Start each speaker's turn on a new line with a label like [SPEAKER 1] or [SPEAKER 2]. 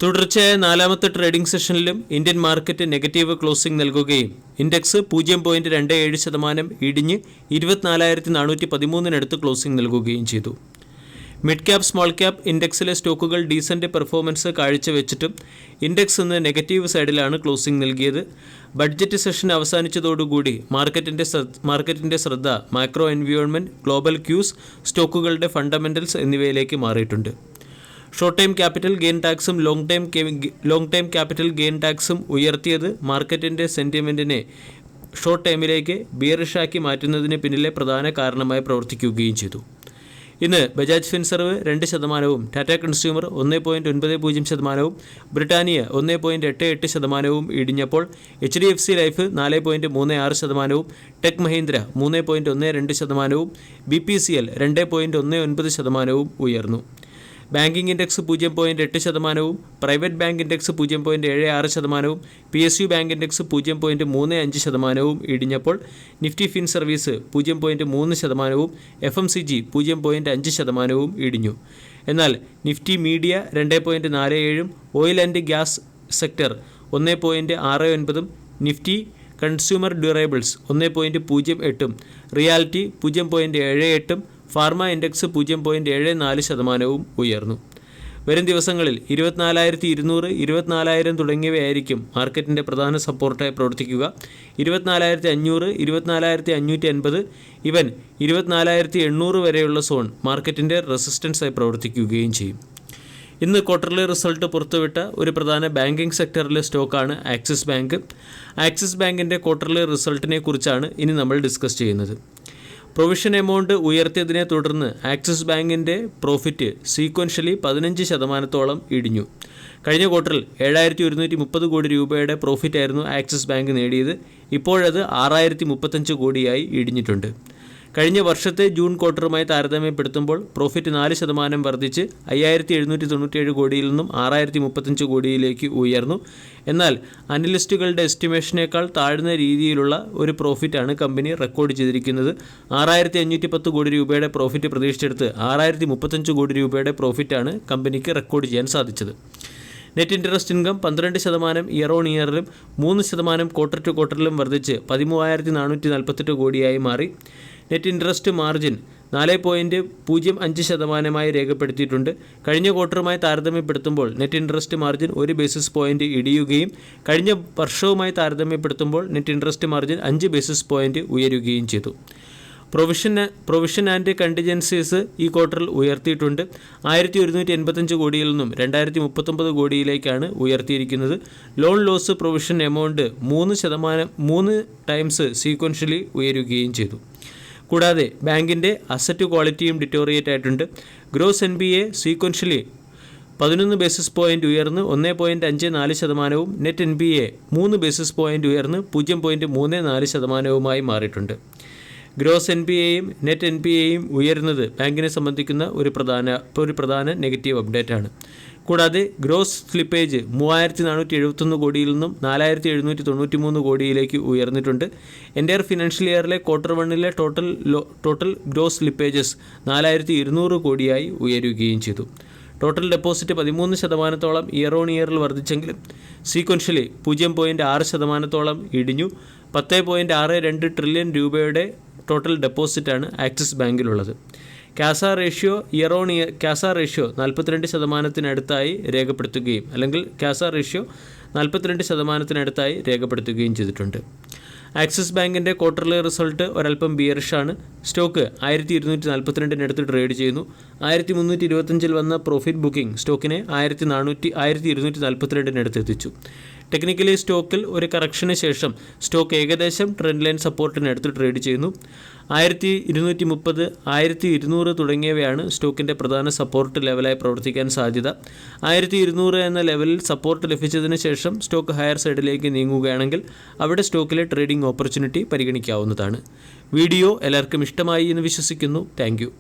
[SPEAKER 1] തുടർച്ചയായ നാലാമത്തെ ട്രേഡിംഗ് സെഷനിലും ഇന്ത്യൻ മാർക്കറ്റ് നെഗറ്റീവ് ക്ലോസിംഗ് നൽകുകയും ഇൻഡെക്സ് 0.27% ഇടിഞ്ഞ് 24,413 ക്ലോസിംഗ് നൽകുകയും ചെയ്തു. മിഡ് ക്യാപ് സ്മോൾ ക്യാപ് ഇൻഡെക്സിലെ സ്റ്റോക്കുകൾ ഡീസന്റ് പെർഫോമൻസ് കാഴ്ചവെച്ചിട്ടും ഇൻഡെക്സ് ഇന്ന് നെഗറ്റീവ് സൈഡിലാണ് ക്ലോസിംഗ് നൽകിയത്. ബഡ്ജറ്റ് സെഷൻ അവസാനിച്ചതോടുകൂടി മാർക്കറ്റിൻ്റെ ശ്രദ്ധ മാക്രോ എൻവയോൺമെൻറ്റ്, ഗ്ലോബൽ ക്യൂസ്, സ്റ്റോക്കുകളുടെ ഫണ്ടമെൻ്റൽസ് എന്നിവയിലേക്ക് മാറിയിട്ടുണ്ട്. ഷോർട്ട് ടൈം ക്യാപിറ്റൽ ഗെയിൻ ടാക്സും ലോങ് ടൈം ക്യാപിറ്റൽ ഗെയിൻ ടാക്സും ഉയർത്തിയത് മാർക്കറ്റിൻ്റെ സെൻറ്റിമെൻറ്റിനെ ഷോർട്ട് ടൈമിലേക്ക് ബിയറിഷാക്കി മാറ്റുന്നതിന് പിന്നിലെ പ്രധാന കാരണമായി പ്രവർത്തിക്കുകയും ചെയ്തു. ഇന്ന് ബജാജ് ഫിൻസർവ് 2%, ടാറ്റ കൺസ്യൂമർ 1.90%, ബ്രിട്ടാനിയ 1.88% ഇടിഞ്ഞപ്പോൾ HDFC Life 4.36%, Tech Mahindra 3.12%, BPCL 2.19% ഉയർന്നു. Banking index 0.8%, private bank index 0.76%, PSU bank index 0.35% ഇടിഞ്ഞപ്പോൾ നിഫ്റ്റി ഫിൻ സർവീസ് 0.3%, FMCG 0.5% ഇടിഞ്ഞു. എന്നാൽ Nifty media 2.47%, oil and gas sector 1.69%, Nifty consumer durables 1.08%, realty 0.78%, pharma index 0.74% ഉയർന്നു. വരും ദിവസങ്ങളിൽ 24,200, 24,000 തുടങ്ങിയവയായിരിക്കും മാർക്കറ്റിൻ്റെ പ്രധാന സപ്പോർട്ടായി പ്രവർത്തിക്കുക. 24,500, 24,550, ഇവൻ 24,800 വരെയുള്ള സോൺ മാർക്കറ്റിൻ്റെ റെസിസ്റ്റൻസായി പ്രവർത്തിക്കുകയും ചെയ്യും. ഇന്ന് ക്വാർട്ടർലി റിസൾട്ട് പുറത്തുവിട്ട ഒരു പ്രധാന ബാങ്കിംഗ് സെക്ടറിലെ സ്റ്റോക്കാണ് ആക്സിസ് ബാങ്ക്. ആക്സിസ് ബാങ്കിൻ്റെ ക്വാർട്ടർലി റിസൾട്ടിനെ കുറിച്ചാണ് ഇനി നമ്മൾ ഡിസ്കസ് ചെയ്യുന്നത്. പ്രൊവിഷൻ എമൗണ്ട് ഉയർത്തിയതിനെ തുടർന്ന് ആക്സിസ് ബാങ്കിൻ്റെ പ്രോഫിറ്റ് സീക്വൻഷ്യലി 15% ഇടിഞ്ഞു. കഴിഞ്ഞ ക്വാർട്ടറിൽ 7,130 കോടി രൂപയുടെ പ്രോഫിറ്റായിരുന്നു ആക്സിസ് ബാങ്ക് നേടിയത്. ഇപ്പോഴത് 6,035 കോടിയായി ഇടിഞ്ഞിട്ടുണ്ട്. കഴിഞ്ഞ വർഷത്തെ ജൂൺ ക്വാർട്ടറുമായി താരതമ്യപ്പെടുത്തുമ്പോൾ പ്രോഫിറ്റ് 4% വർദ്ധിച്ച് 5,797 കോടിയിൽ നിന്നും 6,035 കോടിയിലേക്ക് ഉയർന്നു. എന്നാൽ അനലിസ്റ്റുകളുടെ എസ്റ്റിമേഷനേക്കാൾ താഴ്ന്ന രീതിയിലുള്ള ഒരു പ്രോഫിറ്റാണ് കമ്പനി റെക്കോർഡ് ചെയ്തിരിക്കുന്നത്. 6,510 കോടി രൂപയുടെ പ്രോഫിറ്റ് പ്രതീക്ഷിച്ചെടുത്ത് 6,035 കോടി രൂപയുടെ പ്രോഫിറ്റാണ് കമ്പനിക്ക് റെക്കോർഡ് ചെയ്യാൻ സാധിച്ചത്. Net interest income 12% year on ഇയറിലും 3% ക്വാർട്ടർ ടു ക്വാർട്ടറിലും വർദ്ധിച്ച് 13,448 കോടിയായി മാറി. നെറ്റ് ഇൻട്രസ്റ്റ് മാർജിൻ 4.05% രേഖപ്പെടുത്തിയിട്ടുണ്ട്. കഴിഞ്ഞ ക്വാർട്ടറുമായി താരതമ്യപ്പെടുത്തുമ്പോൾ net interest margin 1 basis point ഇടിയുകയും കഴിഞ്ഞ വർഷവുമായി താരതമ്യപ്പെടുത്തുമ്പോൾ net interest margin 5 basis point ഉയരുകയും ചെയ്തു. പ്രൊവിഷൻ ആൻഡ് കണ്ടിജൻസീസ് ഈ ക്വാർട്ടറിൽ ഉയർത്തിയിട്ടുണ്ട്. 1,185 കോടിയിൽ നിന്നും 2,039 കോടിയിലേക്കാണ് ഉയർത്തിയിരിക്കുന്നത്. Loan loss provision amount 3 times sequentially ഉയരുകയും ചെയ്തു. കൂടാതെ ബാങ്കിൻ്റെ അസറ്റ് ക്വാളിറ്റിയും ഡിറ്റോറിയേറ്റ് ആയിട്ടുണ്ട്. Gross NPA sequentially 11 basis point ഉയർന്ന് 1.54%, നെറ്റ് NPA 3 ബേസിസ് പോയിൻറ്റ് ഉയർന്ന് 0.34% മാറിയിട്ടുണ്ട്. ഗ്രോസ് NPAയും നെറ്റ് NPAയും ഉയരുന്നത് ബാങ്കിനെ സംബന്ധിക്കുന്ന ഒരു പ്രധാന നെഗറ്റീവ് അപ്ഡേറ്റ് ആണ്. കൂടാതെ ഗ്രോസ് സ്ലിപ്പേജ് 3,471 കോടിയിൽ നിന്നും 4,793 കോടിയിലേക്ക് ഉയർന്നിട്ടുണ്ട്. എൻ്റയർ ഫിനാൻഷ്യൽ ഇയറിലെ ക്വാർട്ടർ 1ലെ ടോട്ടൽ ഗ്രോസ് സ്ലിപ്പേജസ് 4,200 കോടിയായി ഉയരുകയും ചെയ്തു. ടോട്ടൽ ഡെപ്പോസിറ്റ് 13% ഇയർ ഓൺ ഇയറിൽ വർദ്ധിച്ചെങ്കിലും സീക്വൻഷ്യലി 0.6% ഇടിഞ്ഞു. 10.62 ട്രില്യൺ രൂപയുടെ ടോട്ടൽ ഡെപ്പോസിറ്റാണ് ആക്സിസ് ബാങ്കിലുള്ളത്. കാസ റേഷ്യോ 42%-ത്തിനടുത്തായി രേഖപ്പെടുത്തുകയും രേഖപ്പെടുത്തുകയും ചെയ്തിട്ടുണ്ട്. ആക്സിസ് ബാങ്കിൻ്റെ ക്വാർട്ടർലി റിസൾട്ട് ഒരൽപ്പം ബിയറിഷാണ്. സ്റ്റോക്ക് 1,242 ട്രേഡ് ചെയ്യുന്നു. 1,325 വന്ന പ്രോഫിറ്റ് ബുക്കിംഗ് സ്റ്റോക്കിനെ 1,242 എത്തിച്ചു. ടെക്നിക്കലി സ്റ്റോക്കിൽ ഒരു കറക്ഷന് ശേഷം സ്റ്റോക്ക് ഏകദേശം ട്രെൻഡ് ലൈൻ സപ്പോർട്ടിനടുത്ത് ട്രേഡ് ചെയ്യുന്നു. 1,230, 1,200 തുടങ്ങിയവയാണ് സ്റ്റോക്കിൻ്റെ പ്രധാന സപ്പോർട്ട് ലെവലായി പ്രവർത്തിക്കാൻ സാധ്യത. 1,200 എന്ന ലെവലിൽ സപ്പോർട്ട് ലഭിച്ചതിന് ശേഷം സ്റ്റോക്ക് ഹയർ സൈഡിലേക്ക് നീങ്ങുകയാണെങ്കിൽ അവിടെ സ്റ്റോക്കിലെ ട്രേഡിംഗ് ഓപ്പർച്യൂണിറ്റി പരിഗണിക്കാവുന്നതാണ്. വീഡിയോ എല്ലാവർക്കും ഇഷ്ടമായി എന്ന് വിശ്വസിക്കുന്നു. Thank you.